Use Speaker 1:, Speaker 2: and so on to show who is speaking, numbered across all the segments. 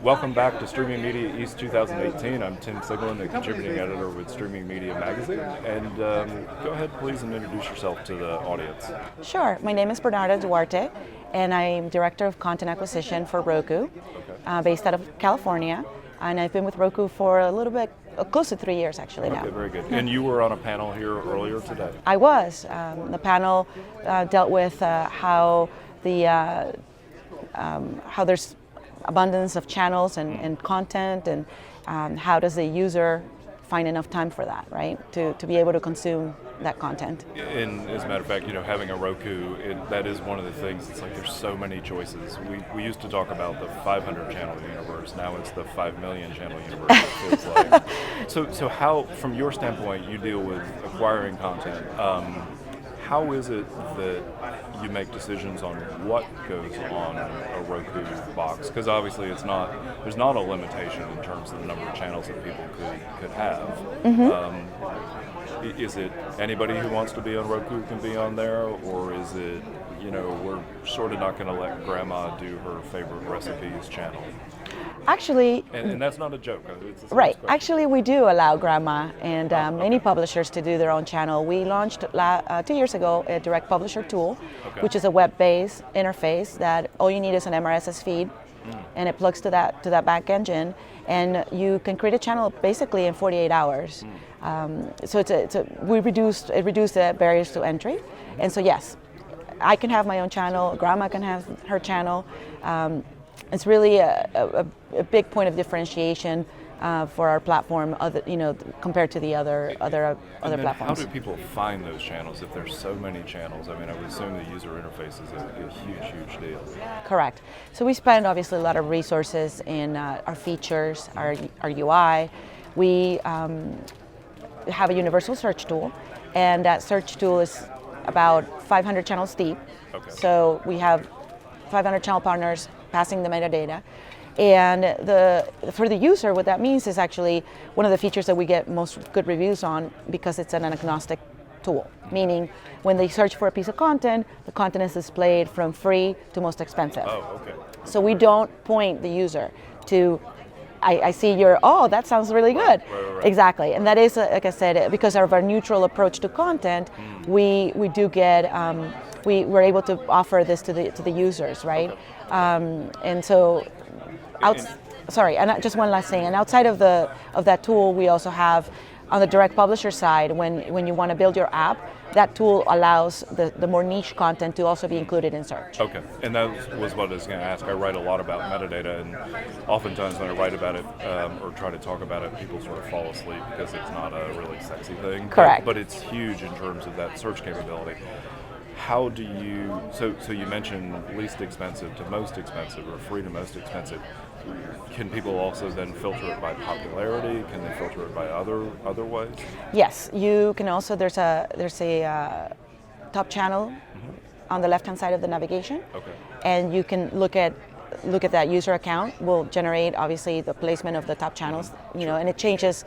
Speaker 1: Welcome back to Streaming Media East 2018. I'm Tim Siglin, a contributing editor with Streaming Media Magazine. And go ahead, please, and introduce yourself to the audience.
Speaker 2: Sure. My name is Bernarda Duarte, and I'm Director of Content Acquisition for Roku, based out of California. And I've been with Roku for a little bit, close to 3 years actually now.
Speaker 1: Okay, very good. And you were on a panel here earlier today.
Speaker 2: I was. The panel dealt with how there's abundance of channels and content, and how does the user find enough time for that, right? To be able to consume that content.
Speaker 1: And as a matter of fact, having a Roku, that is one of the things. It's like there's so many choices. We used to talk about the 500 channel universe. Now it's the 5 million channel universe, it feels like. So how, from your standpoint, you deal with acquiring content? How is it that you make decisions on what goes on a Roku box? Because obviously there's not a limitation in terms of the number of channels that people could have. Is it anybody who wants to be on Roku can be on there, or is it, we're sort of not going to let grandma do her favorite recipes channel?
Speaker 2: Actually,
Speaker 1: and that's not a joke. It's a
Speaker 2: right.
Speaker 1: question.
Speaker 2: Actually, we do allow grandma and many publishers to do their own channel. We launched 2 years ago a direct publisher tool, which is a web-based interface that all you need is an MRSS feed, and it plugs to that back engine, and you can create a channel basically in 48 hours. So we reduced the barriers to entry, and so yes, I can have my own channel. Grandma can have her channel. It's really a big point of differentiation for our platform, compared to the other platforms.
Speaker 1: How do people find those channels if there's so many channels? I mean, I would assume the user interface is a huge deal.
Speaker 2: Correct. So we spend obviously a lot of resources in our features, our UI. We have a universal search tool, and that search tool is about 500 channels deep.
Speaker 1: Okay.
Speaker 2: So we have 500 channel partners passing the metadata. And for the user, what that means is actually one of the features that we get most good reviews on, because it's an agnostic tool, meaning when they search for a piece of content, the content is displayed from free to most expensive.
Speaker 1: Oh, okay.
Speaker 2: So we don't point the user to, I see that sounds really good.
Speaker 1: Right.
Speaker 2: Exactly, and that is, like I said, because of our neutral approach to content, we do get, we're able to offer this to the users, right?
Speaker 1: Okay.
Speaker 2: And so, and just one last thing. And outside of that tool, we also have on the direct publisher side, when you want to build your app, that tool allows the more niche content to also be included in search.
Speaker 1: Okay, and that was what I was going to ask. I write a lot about metadata, and oftentimes when I write about it or try to talk about it, people sort of fall asleep because it's not a really sexy thing.
Speaker 2: Correct.
Speaker 1: But it's huge in terms of that search capability. How do you, so you mentioned least expensive to most expensive, or free to most expensive. Can people also then filter it by popularity? Can they filter it by other ways? Yes,
Speaker 2: you can also, there's a top channel on the left-hand side of the navigation.
Speaker 1: Okay. And
Speaker 2: you can look at that user account. Will generate obviously the placement of the top channels, and it changes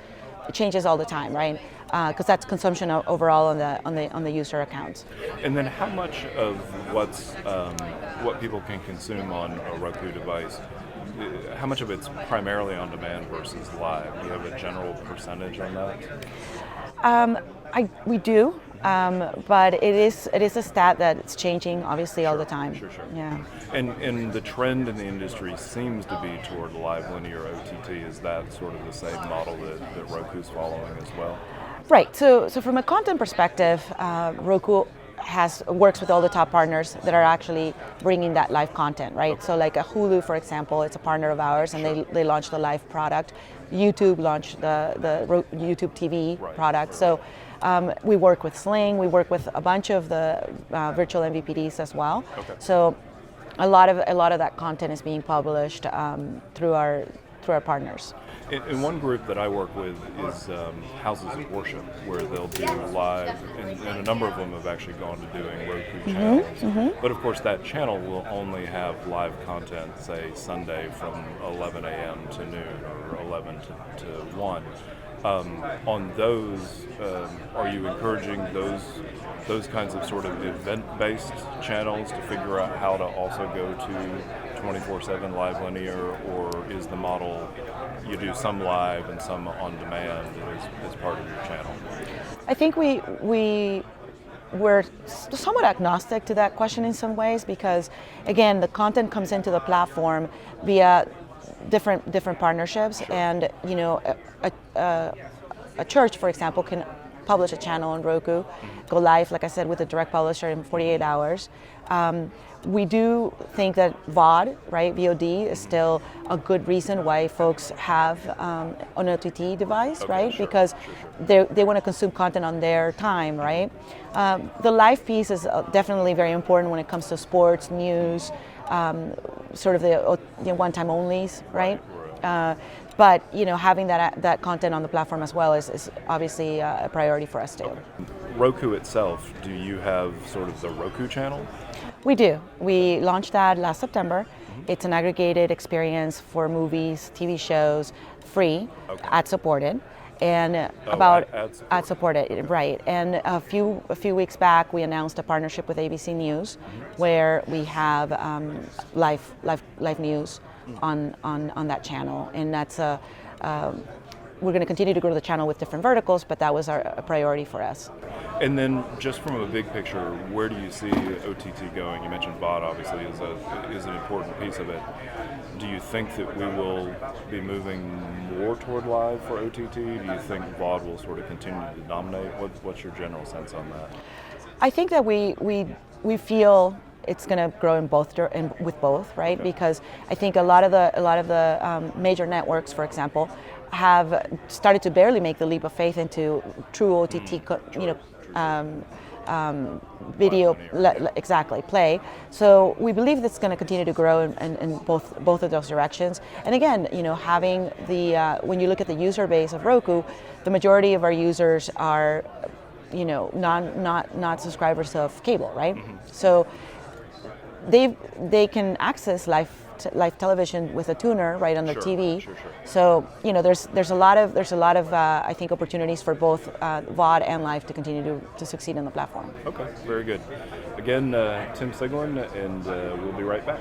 Speaker 2: all the time, right? Because that's consumption overall on the user accounts.
Speaker 1: And then how much of what people can consume on a Roku device, how much of it's primarily on demand versus live? Do you have a general percentage on that?
Speaker 2: We do, but it is a stat that it's changing obviously all the time.
Speaker 1: Sure.
Speaker 2: Yeah.
Speaker 1: And the trend in the industry seems to be toward live linear OTT. Is that sort of the same model that Roku's following as well? Right.
Speaker 2: So from a content perspective, Roku works with all the top partners that are actually bringing that live content, right?
Speaker 1: Okay.
Speaker 2: So like a Hulu, for example, it's a partner of ours, and they launched the live product. YouTube launched the YouTube TV product. So we work with Sling, we work with a bunch of the virtual MVPDs as well.
Speaker 1: Okay.
Speaker 2: So a lot of that content is being published through our partners.
Speaker 1: And one group that I work with is houses of worship, where they'll do live, and a number of them have actually gone to doing Roku channels. But of course that channel will only have live content, say Sunday from 11 a.m. to noon or 11 to 1. On those, are you encouraging those kinds of sort of event-based channels to figure out how to also go to 24/7 live linear, or is the model you do some live and some on demand as part of your channel?
Speaker 2: I think we're somewhat agnostic to that question in some ways because, again, the content comes into the platform via different partnerships, and a church, for example, can publish a channel on Roku, go live, like I said, with a direct publisher in 48 hours. We do think that VOD, right, VOD, is still a good reason why folks have an OTT device,
Speaker 1: Okay,
Speaker 2: right?
Speaker 1: sure,
Speaker 2: Because they want to consume content on their time, right? The live piece is definitely very important when it comes to sports, news, sort of the one-time onlys, right? But having that content on the platform as well is obviously a priority for us too.
Speaker 1: Roku itself, do you have sort of the Roku channel?
Speaker 2: We do. We launched that last September. It's an aggregated experience for movies, TV shows, free, ad-supported, and ad-supported, right? And a few weeks back, we announced a partnership with ABC News, where we have live news on that channel, and that's we're going to continue to grow the channel with different verticals, but that was a priority for us.
Speaker 1: And then, just from a big picture, where do you see OTT going? You mentioned VOD, obviously, is an important piece of it. Do you think that we will be moving more toward live for OTT? Do you think VOD will sort of continue to dominate? What's your general sense on that?
Speaker 2: I think that we feel it's going to grow with both, right? Because I think a lot of the major networks, for example, have started to barely make the leap of faith into true OTT, video, play. So we believe that's going to continue to grow in both of those directions. And again, having when you look at the user base of Roku, the majority of our users are, not subscribers of cable, right? So they can access live television with a tuner right on the TV. Sure. So there's a lot of I think opportunities for both VOD and live to continue to succeed on the platform.
Speaker 1: Okay, very good. Again, Tim Siglin, and we'll be right back.